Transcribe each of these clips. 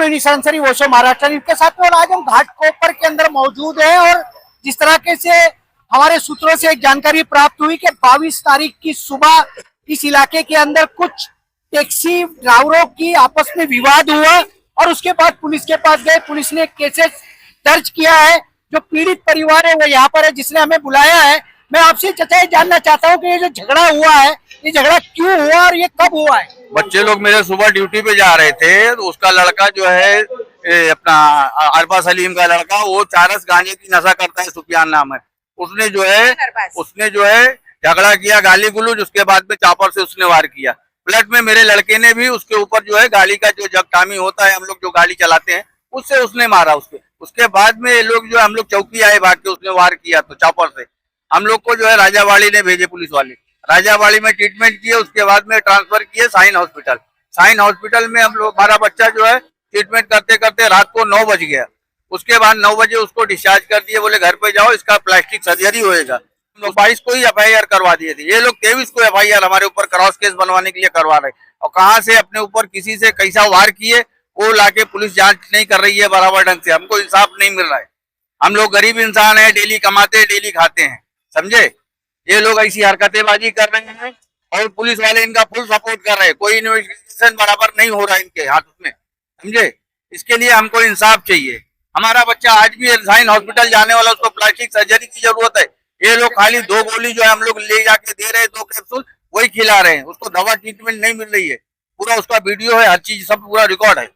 Rohini संसरी वोशो Maharashtra news के साथ में। और आज हम घाटकोपर के अंदर मौजूद हैं और जिस तरह से हमारे सूत्रों से एक जानकारी प्राप्त हुई कि 22 तारीख की सुबह इस इलाके के अंदर कुछ टैक्सी ड्राइवरों की आपस में विवाद हुआ और उसके बाद पुलिस के पास गए। पुलिस ने केसेस दर्ज किया है। जो पीड़ित परिवार है वो यहाँ पर है, जिसने हमें बुलाया है। मैं आपसे चाचा जानना चाहता हूँ कि ये जो झगड़ा हुआ है, ये झगड़ा क्यों हुआ और ये कब हुआ है? बच्चे लोग मेरे सुबह ड्यूटी पे जा रहे थे तो उसका लड़का जो है अपना अरबा सलीम का लड़का, वो चारस गांजे की नशा करता है, सुफियान नाम है। उसने जो है झगड़ा किया, गाली गुलूज, उसके बाद में चापर से उसने वार किया। फ्लैट में मेरे लड़के ने भी उसके ऊपर जो है गाड़ी का जो जगटामी होता है, हम लोग जो गाड़ी चलाते हैं, उससे उसने मारा उसके बाद में ये लोग जो हम लोग चौकी आए भाग के, उसने वार किया तो चापर से हम लोग को जो है राजावाड़ी ने भेजे, पुलिस वाले राजावाड़ी में ट्रीटमेंट किए। उसके बाद में ट्रांसफर किए साइन हॉस्पिटल में। हम लोग, हमारा बच्चा जो है ट्रीटमेंट करते करते रात को 9 बज गया। उसके बाद 9 बजे उसको डिस्चार्ज कर दिए, बोले घर पे जाओ, इसका प्लास्टिक सर्जरी होएगा। हम लोग 22 को ही FIR करवा दिए थे, ये लोग 23 को FIR हमारे ऊपर क्रॉस केस बनवाने के लिए करवा रहे। और कहाँ से अपने ऊपर किसी से कैसा वार किए वो लाके पुलिस जांच नहीं कर रही है बराबर ढंग से। हमको इंसाफ नहीं मिल रहा है। हम लोग गरीब इंसान है, डेली कमाते डेली खाते हैं, समझे। ये लोग ऐसी हरकतेबाजी कर रहे हैं और पुलिस वाले इनका फुल सपोर्ट कर रहे हैं। कोई इन्वेस्टिगेशन बराबर नहीं हो रहा है इनके हाथ में, समझे। इसके लिए हमको इंसाफ चाहिए। हमारा बच्चा आज भी साइन हॉस्पिटल जाने वाला, उसको प्लास्टिक सर्जरी की जरूरत है। ये लोग खाली 2 गोली जो है हम लोग ले जाके दे रहे हैं, 2 कैप्सूल वही खिला रहे हैं, उसको दवा ट्रीटमेंट नहीं मिल रही है। पूरा उसका वीडियो है, हर चीज सब पूरा रिकॉर्ड है।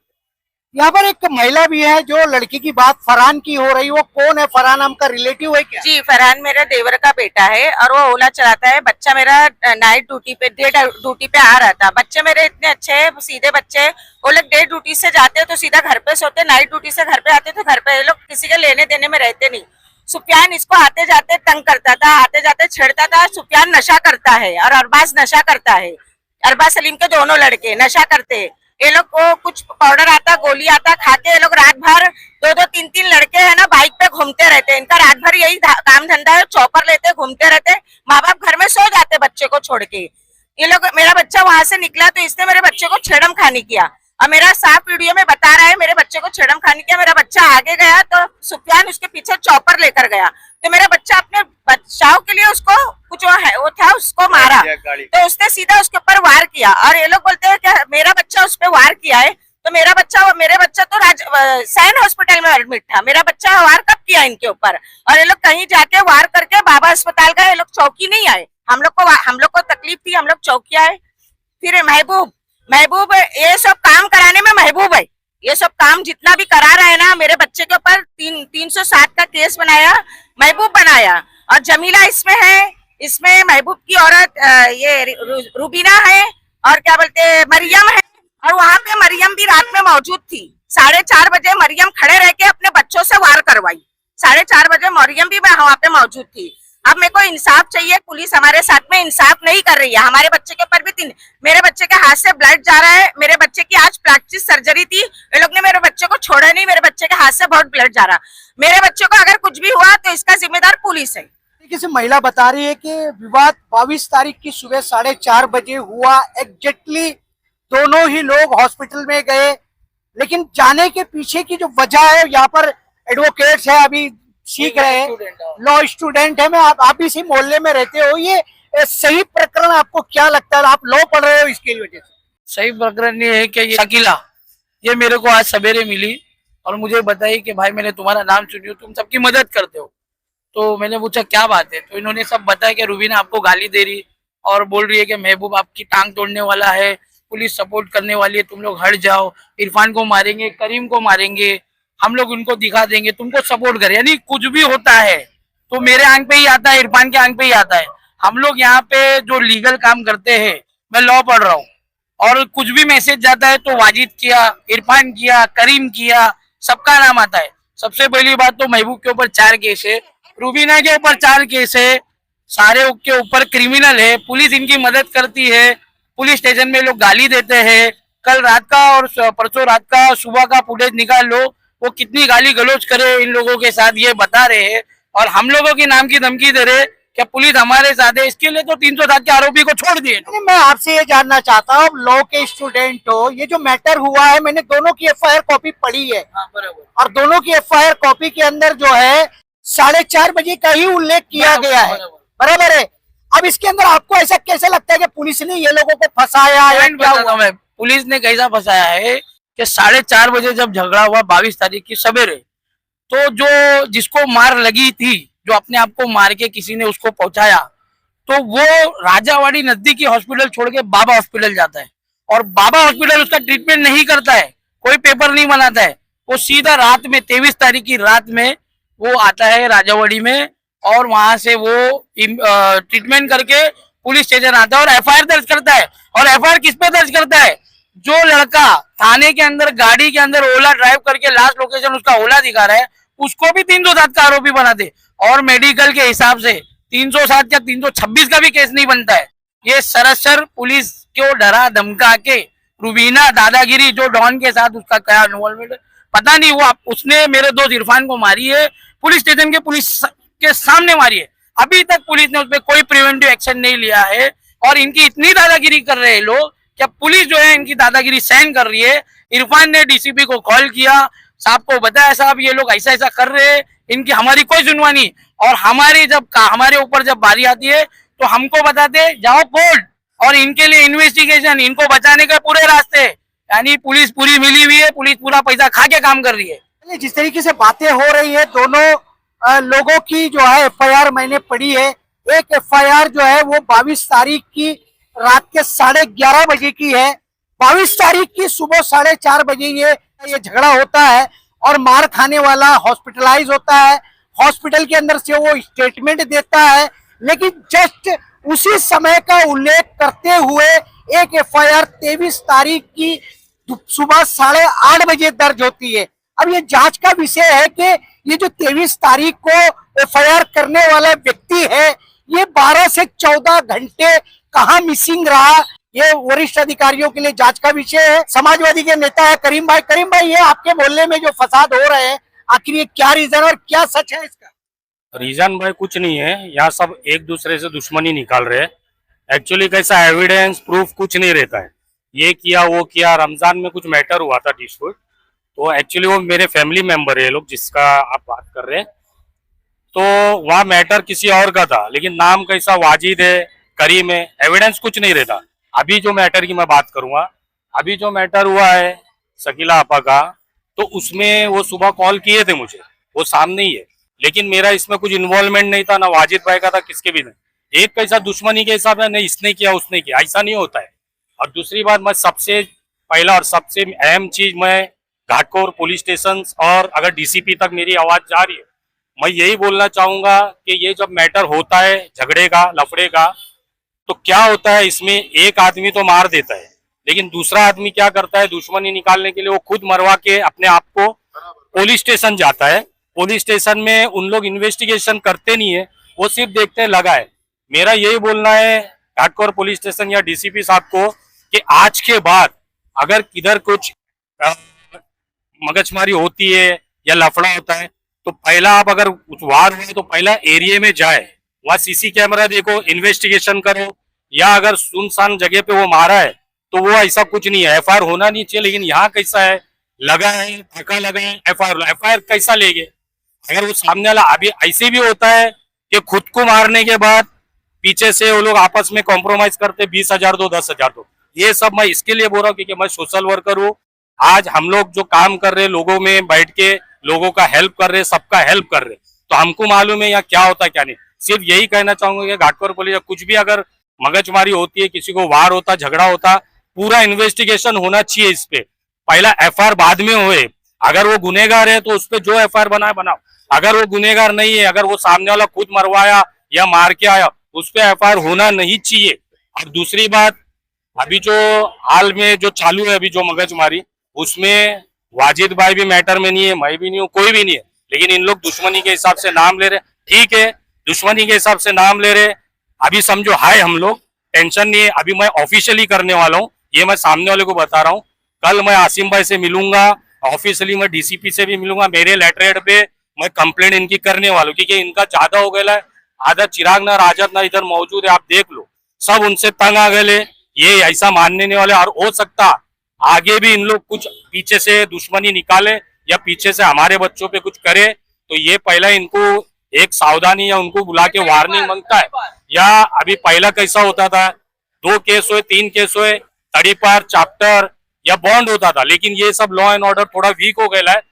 यहाँ पर एक महिला भी है जो लड़की की बात फरहान की हो रही। वो कौन है? फरहान नाम का रिलेटिव है क्या? जी, फरहान मेरा देवर का बेटा है और वो ओला चलाता है। बच्चा मेरा नाइट ड्यूटी पे, डे ड्यूटी पे आ रहा था। बच्चे मेरे इतने अच्छे हैं, सीधे बच्चे। वो लोग डे ड्यूटी से जाते हैं तो सीधा घर पे सोते, नाइट ड्यूटी से घर पे आते तो घर पे। ये लोग किसी के लेने देने में रहते नहीं। सुफियान इसको आते जाते तंग करता था, आते जाते छेड़ता था। सुफियान नशा करता है और अरबाज नशा करता है। अरबाज सलीम के दोनों लड़के नशा करते हैं। ये लोग को कुछ पाउडर आता, गोली आता, खा के ये लोग रात भर 2-2, 3-3 लड़के हैं ना, बाइक पे घूमते रहते हैं। इनका रात भर यही काम धंधा है, चौपर लेते, घूमते रहते। माँ बाप घर में सो जाते बच्चे को छोड़ के। ये लोग, मेरा बच्चा वहां से निकला तो इसने मेरे बच्चे को छेड़म खानी किया और मेरा साफ वीडियो में बता रहा है मेरे बच्चे को छेड़म खानी किया। मेरा बच्चा आगे गया तो सुफियान उसके पीछे चौपर लेकर गया तो मेरा बच्चा अपने बचाव के लिए उसको कुछ वो था उसको मारा तो उसने सीधा उसके ऊपर वार किया। और ये लोग बोलते हैं कि मेरा बच्चा उस पर वार किया है। तो मेरा बच्चा तो सैन हॉस्पिटल में एडमिट था। मेरा बच्चा वार कब किया इनके ऊपर? और ये लोग कहीं जाके वार करके बाबा अस्पताल गए, ये लोग चौकी नहीं आए। हम लोग को तकलीफ थी, हम लोग चौकी आए। फिर महबूब ये सब काम कराने में महबूब है। ये सब काम जितना भी करा रहे हैं ना, मेरे बच्चे के ऊपर 307 का केस बनाया, महबूब बनाया। और जमीला इसमें है, इसमें महबूब की औरत ये रूबीना है और क्या बोलते मरियम है। और वहाँ पे मरियम भी रात में मौजूद थी। 4:30 बजे मरियम खड़े रह के अपने बच्चों से वार करवाई। 4:30 बजे मरियम भी वहाँ पे मौजूद थी। अब मेरे को इंसाफ चाहिए। पुलिस हमारे साथ में इंसाफ नहीं कर रही है। हमारे बच्चे के ऊपर भी मेरे बच्चे के हाथ से ब्लड जा रहा है। मेरे बच्चे की आज प्लास्टिक सर्जरी थी, ये लोग ने मेरे बच्चे को छोड़ा नहीं। मेरे बच्चे के हाथ से बहुत ब्लड जा रहा। मेरे बच्चे को अगर कुछ भी हुआ तो इसका जिम्मेदार पुलिस है। किसी महिला बता रही है कि विवाद 22 तारीख की सुबह 4:30 बजे हुआ। एग्जैक्टली दोनों ही लोग हॉस्पिटल में गए, लेकिन जाने के पीछे की जो वजह है, यहाँ पर एडवोकेट्स है, अभी सीख रहे हैं, लॉ स्टूडेंट है। मैं आप इसी मोहल्ले में रहते हो, ये सही प्रकरण आपको क्या लगता है? आप लॉ पढ़ रहे हो, इसकी वजह से सही प्रकरण ये है कि ये शकीला ये मेरे को आज सवेरे मिली और मुझे बताई कि भाई मैंने तुम्हारा नाम सुनी, तुम सबकी मदद करते हो। तो मैंने पूछा क्या बात है, तो इन्होंने सब बताया कि रूबीना आपको गाली दे रही और बोल रही है कि महबूब आपकी टांग तोड़ने वाला है, पुलिस सपोर्ट करने वाली है, तुम लोग हट जाओ, इरफान को मारेंगे, करीम को मारेंगे, हम लोग उनको दिखा देंगे, तुमको सपोर्ट करें। यानी कुछ भी होता है तो मेरे आंख पे ही आता है, इरफान के आंख पे ही आता है। हम लोग यहाँ पे जो लीगल काम करते हैं, मैं लॉ पढ़ रहा हूँ, और कुछ भी मैसेज जाता है तो वाजिद किया, इरफान किया, करीम किया, सबका नाम आता है। सबसे पहली बात तो महबूब के ऊपर 4 केस है, रूबीना के ऊपर 4 केस है, सारे के ऊपर क्रिमिनल है। पुलिस इनकी मदद करती है, पुलिस स्टेशन में लोग गाली देते हैं। कल रात का और परसों रात का सुबह का फुटेज निकाल लो, वो कितनी गाली गलौज करे इन लोगों के साथ ये बता रहे हैं। और हम लोगों के नाम की धमकी दे रहे क्या पुलिस हमारे साथ है? इसके लिए तो 307 के आरोपी को छोड़ दिए। नहीं, मैं आपसे ये जानना चाहता हूँ, लॉ के स्टूडेंट हो, ये जो मैटर हुआ है, मैंने दोनों की एफआईआर कॉपी पढ़ी है हाँ बराबर। और दोनों की एफआईआर कॉपी के अंदर जो है 4:30 बजे का ही उल्लेख किया गया है, बराबर है। अब इसके अंदर आपको ऐसा कैसे लगता है कि पुलिस ने ये लोगों को फंसाया या पॉइंट क्या बताता हुआ? हूं मैं, पुलिस ने कैसा फंसाया है कि 4:30 बजे जब झगड़ा हुआ 22 तारीख की सवेरे, तो जो जिसको मार लगी थी, जो अपने आप को मार के किसी ने उसको पहुंचाया, तो वो राजावाड़ी नजदीकी हॉस्पिटल छोड़ के बाबा हॉस्पिटल जाता है और बाबा हॉस्पिटल उसका ट्रीटमेंट नहीं करता है, कोई पेपर नहीं बनाता है। वो सीधा रात में 23 तारीख की रात में वो आता है राजावाड़ी में और वहां से वो ट्रीटमेंट करके पुलिस स्टेशन आता है और एफआईआर दर्ज करता है। और एफआईआर किस पे दर्ज करता है? जो लड़का थाने के अंदर गाड़ी के अंदर ओला ड्राइव करके लास्ट लोकेशन उसका ओला दिखा रहा है, उसको भी 307 का आरोपी बनाते और मेडिकल के हिसाब से 307 या 326 का भी केस नहीं बनता है। ये सरासर पुलिस को डरा धमका के रुबीना दादागिरी, जो डॉन के साथ उसका क्या इन्वॉल्वमेंट पता नहीं, वो उसने मेरे दोस्त इरफान को मारी है, पुलिस स्टेशन के पुलिस के सामने मारी है। अभी तक पुलिस ने उस पर कोई प्रिवेंटिव एक्शन नहीं लिया है और इनकी इतनी दादागिरी कर रहे हैं लोग, क्या पुलिस जो है इनकी दादागिरी सहन कर रही है। इरफान ने डीसीपी को कॉल किया, साहब को बताया साहब ये लोग ऐसा ऐसा कर रहे हैं, इनकी हमारी कोई सुनवाई नहीं। और हमारे ऊपर जब बारी आती है तो हमको बताते जाओ कोर्ट, और इनके लिए इन्वेस्टिगेशन, इनको बचाने का पूरे रास्ते, यानी पुलिस पूरी मिली हुई है, पुलिस पूरा पैसा खा के काम कर रही है। जिस तरीके से बातें हो रही है, दोनों लोगों की जो है एफआईआर मैंने पढ़ी है। एक एफआईआर जो है वो 22 तारीख की रात के 11:30 बजे की है। 22 तारीख की सुबह 4:30 बजे ये झगड़ा होता है और मार खाने वाला हॉस्पिटलाइज होता है। हॉस्पिटल के अंदर से वो स्टेटमेंट देता है, लेकिन जस्ट उसी समय का उल्लेख करते हुए एक एफआईआर 23 तारीख की सुबह 8:30 बजे दर्ज होती है। अब ये जांच का विषय है कि ये जो 23 तारीख को एफआईआर करने वाला व्यक्ति है, ये 12 से 14 घंटे कहाँ मिसिंग रहा, ये वरिष्ठ अधिकारियों के लिए जांच का विषय है। समाजवादी के नेता है करीम भाई, ये आपके मोहल्ले में जो फसाद हो रहे हैं, आखिर ये क्या रीजन और क्या सच है इसका? रीजन भाई कुछ नहीं है, यहाँ सब एक दूसरे से दुश्मनी निकाल रहे हैं। एक्चुअली कैसा एविडेंस प्रूफ कुछ नहीं रहता है, ये किया वो किया। रमजान में कुछ मैटर हुआ था डिस्प्यूट, तो एक्चुअली वो मेरे फैमिली मेंबर है लोग जिसका आप बात कर रहे हैं, तो वहाँ मैटर किसी और का था, लेकिन नाम कैसा वाजिद है, करीम है, एविडेंस कुछ नहीं रहता। अभी जो मैटर की मैं बात करूंगा, अभी जो मैटर हुआ है शकीला आपा का, तो उसमें वो सुबह कॉल किए थे मुझे, वो सामने ही है, लेकिन मेरा इसमें कुछ इन्वॉल्वमेंट नहीं था, ना वाजिद भाई का था, किसके भी नहीं। एक कैसा दुश्मनी के हिसाब से नहीं इसने किया उसने किया, ऐसा नहीं होता है। और दूसरी बात, मैं सबसे पहला और सबसे अहम चीज, मैं घाटकोर पुलिस स्टेशन और अगर डीसीपी तक मेरी आवाज जा रही है, मैं यही बोलना चाहूंगा कि ये जब मैटर होता है झगड़े का, लफड़े का, तो क्या होता है इसमें, एक आदमी तो मार देता है, लेकिन दूसरा आदमी क्या करता है, दुश्मनी निकालने के लिए वो खुद मरवा के अपने आप को पुलिस स्टेशन जाता है। पुलिस स्टेशन में उन लोग इन्वेस्टिगेशन करते नहीं है, वो सिर्फ देखते हैं लगा है। मेरा यही बोलना है घाटकोर पुलिस स्टेशन या डीसीपी साहब को कि आज के बाद अगर किधर कुछ मगजमारी होती है या लफड़ा होता है, तो पहला आप अगर वार हुए तो पहला एरिया में जाए, वहाँ सीसी कैमरा देखो, इन्वेस्टिगेशन करो, या अगर सुनसान जगह पे वो मारा है तो वो ऐसा कुछ नहीं है, एफआईआर होना नहीं चाहिए। लेकिन यहाँ कैसा है, लगा है, धक्का लगा है, एफआईआर कैसा लेंगे? अगर वो सामने वाला, अभी ऐसे भी होता है कि खुद को मारने के बाद पीछे से वो लोग आपस में कॉम्प्रोमाइज करते, 20,000 दो, 10,000 दो। ये सब मैं इसके लिए बोल रहा हूँ क्योंकि मैं सोशल वर्कर हूँ। आज हम लोग जो काम कर रहे हैं, लोगों में बैठ के लोगों का हेल्प कर रहे, सबका हेल्प कर रहे, तो हमको मालूम है यहाँ क्या होता है क्या नहीं। सिर्फ यही कहना चाहूंगा कि घाटकोर पुलिस कुछ भी अगर मगजमारी होती है, किसी को वार होता, झगड़ा होता, पूरा इन्वेस्टिगेशन होना चाहिए इस पे। पहला एफआईआर बाद में होए, अगर वो गुनेगार है तो उस पर जो एफआईआर बनाओ, अगर वो गुनेगार नहीं है, अगर वो सामने वाला खुद मरवाया या मार के आया, उस पर एफआईआर होना नहीं चाहिए। और दूसरी बात, अभी जो हाल में जो चालू है, अभी जो मगजमारी, उसमें वाजिद भाई भी मैटर में नहीं है, मैं भी नहीं हूँ, कोई भी नहीं है, लेकिन इन लोग दुश्मनी के हिसाब से नाम ले रहे। ठीक है, दुश्मनी के हिसाब से नाम ले रहे, अभी समझो हाय हम लोग, टेंशन नहीं है। अभी मैं ऑफिशियली करने वाला हूँ, ये मैं सामने वाले को बता रहा हूँ। कल मैं आसिम भाई से मिलूंगा, ऑफिशियली मैं डीसीपी से भी मिलूंगा, मेरे लेटर हेड पे मैं कंप्लेंट इनकी करने वाला हूँ, क्योंकि इनका ज्यादा हो गया है। आदर चिराग नगर आजाद नगर इधर मौजूद है, आप देख लो, सब उनसे तंग आ गए। ये ऐसा मानने नहीं वाले, और हो सकता आगे भी इन लोग कुछ पीछे से दुश्मनी निकाले या पीछे से हमारे बच्चों पे कुछ करे, तो ये पहला इनको एक सावधानी या उनको बुला के वार्निंग मांगता है। या अभी पहला कैसा होता था, 2 केस हुए 3 केस हुए तड़ीपार चैप्टर या बॉन्ड होता था, लेकिन ये सब लॉ एंड ऑर्डर थोड़ा वीक हो गया है।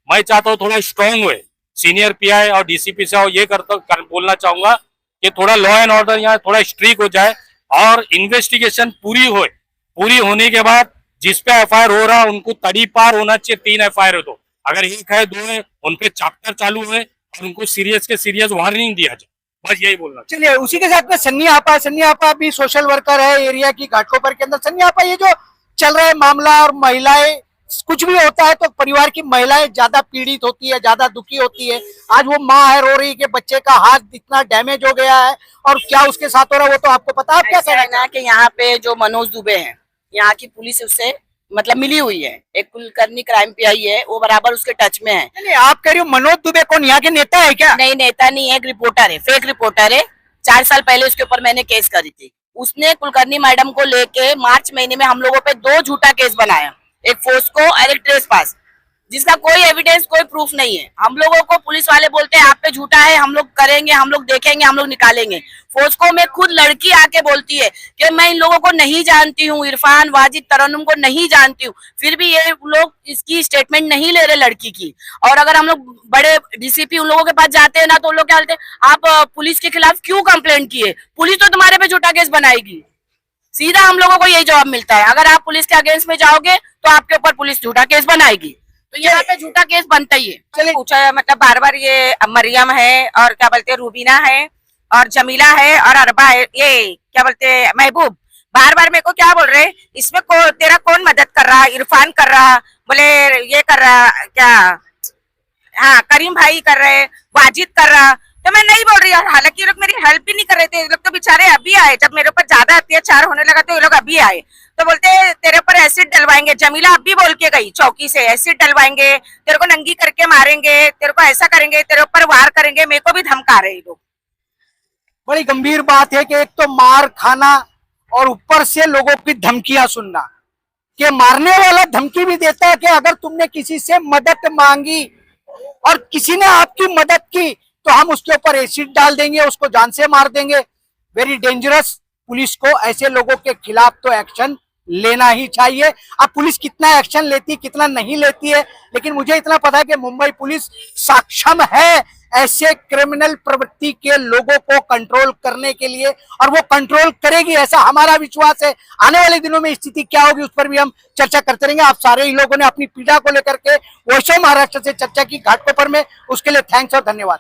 मैं चाहता हूँ थोड़ा स्ट्रांग हुए, सीनियर पीआई और डीसीपी से ये बोलना चाहूंगा कि थोड़ा लॉ एंड ऑर्डर यहाँ थोड़ा स्ट्रिक्ट हो जाए और इन्वेस्टिगेशन पूरी होने के बाद जिस पे एफआईआर हो रहा उनको तड़ीपार होना चाहिए। 3 एफआईआर हो, तो अगर 1 है 2 है उनपे चैप्टर चालू है और उनको सीरियस के सीरियस वार्निंग दिया जाए, बस यही बोलना। चलिए, उसी के साथ में सन्नी आपा भी सोशल वर्कर है एरिया की घाटकोपर के अंदर। सन्नी आपा, ये जो चल रहा है मामला और महिलाएं, कुछ भी होता है तो परिवार की महिलाएं ज्यादा पीड़ित होती है, ज्यादा दुखी होती है। आज वो माँ है, रो रही है कि बच्चे का हाथ इतना डैमेज हो गया है और क्या उसके साथ हो रहा है वो तो आपको पता है। आप क्या कह रहे हैं ना कि यहाँ पे जो मनोज दुबे हैं, यहाँ की पुलिस उससे मतलब मिली हुई है, एक कुलकर्णी क्राइम पीआई है, वो बराबर उसके टच में है। नहीं, आप कह रही हो मनोज दुबे कौन, यहाँ के नेता है क्या? नहीं, नेता नहीं है, एक रिपोर्टर है, फेक रिपोर्टर है। 4 साल पहले उसके ऊपर मैंने केस करी थी। उसने कुलकर्णी मैडम को लेके मार्च महीने में हम लोगों पे 2 झूठा केस बनाया, एक फोस्को और एक ट्रेसपास, जिसका कोई एविडेंस कोई प्रूफ नहीं है। हम लोगों को पुलिस वाले बोलते हैं आप पे झूठा है, हम लोग करेंगे, हम लोग देखेंगे, हम लोग निकालेंगे। फोस्को में खुद लड़की आके बोलती है कि मैं इन लोगों को नहीं जानती हूँ, इरफान, वाजिद, तरन्नुम को नहीं जानती हूँ, फिर भी ये लोग इसकी स्टेटमेंट नहीं ले रहे लड़की की। और अगर हम लोग बड़े डीसीपी उन लोगों के पास जाते हैं ना, तो उन लोग क्या बोलते हैं, आप पुलिस के खिलाफ क्यों कंप्लेंट किए, पुलिस तो तुम्हारे पे झूठा केस बनाएगी। सीधा हम लोगों को यही जवाब मिलता है, अगर आप पुलिस के अगेंस्ट में जाओगे तो आपके ऊपर पुलिस झूठा केस बनाएगी। तो यहाँ पे झूठा केस बनता ही है। चलिए, पूछा मतलब बार बार ये मरियम है और क्या बोलते हैं रूबीना है और जमीला है और अरबा है, ये क्या बोलते हैं महबूब, बार बार मेरे को क्या बोल रहे, इसमें तेरा कौन मदद कर रहा, इरफान कर रहा, बोले ये कर रहा क्या, हाँ करीम भाई कर रहे, वाजिद कर रहा। तो मैं नहीं बोल रही, हालांकि ये लोग मेरी हेल्प भी नहीं कर रहे थे। ये लोग तो बेचारे अभी आए, जब मेरे ऊपर ज्यादा अत्याचार होने लगा तो ये लोग अभी आए। तो बोलते तेरे ऊपर एसिड डलवाएंगे, जमीला अभी बोल के गई चौकी से, एसिड डलवाएंगे, तेरे को नंगी करके मारेंगे, तेरे को ऐसा करेंगे, तेरे ऊपर वार करेंगे। मेरे को भी धमका रहे लोग। बड़ी गंभीर बात है कि एक तो मार खाना और ऊपर से लोगों की धमकियां सुनना, कि मारने वाला धमकी भी देता है कि अगर तुमने किसी से मदद मांगी और किसी ने आपकी मदद की तो हम उसके ऊपर एसिड डाल देंगे, उसको जान से मार देंगे। Very dangerous. पुलिस को ऐसे लोगों के खिलाफ तो एक्शन लेना ही चाहिए। अब पुलिस कितना एक्शन लेती है कितना नहीं लेती है, लेकिन मुझे इतना पता है कि मुंबई पुलिस सक्षम है ऐसे क्रिमिनल प्रवृत्ति के लोगों को कंट्रोल करने के लिए, और वो कंट्रोल करेगी, ऐसा हमारा विश्वास है। आने वाले दिनों में स्थिति क्या होगी उस पर भी हम चर्चा करते रहेंगे। आप सारे ही लोगों ने अपनी पीड़ा को लेकर के वॉइस ऑफ महाराष्ट्र से चर्चा की घाटकोपर में, उसके लिए थैंक्स और धन्यवाद।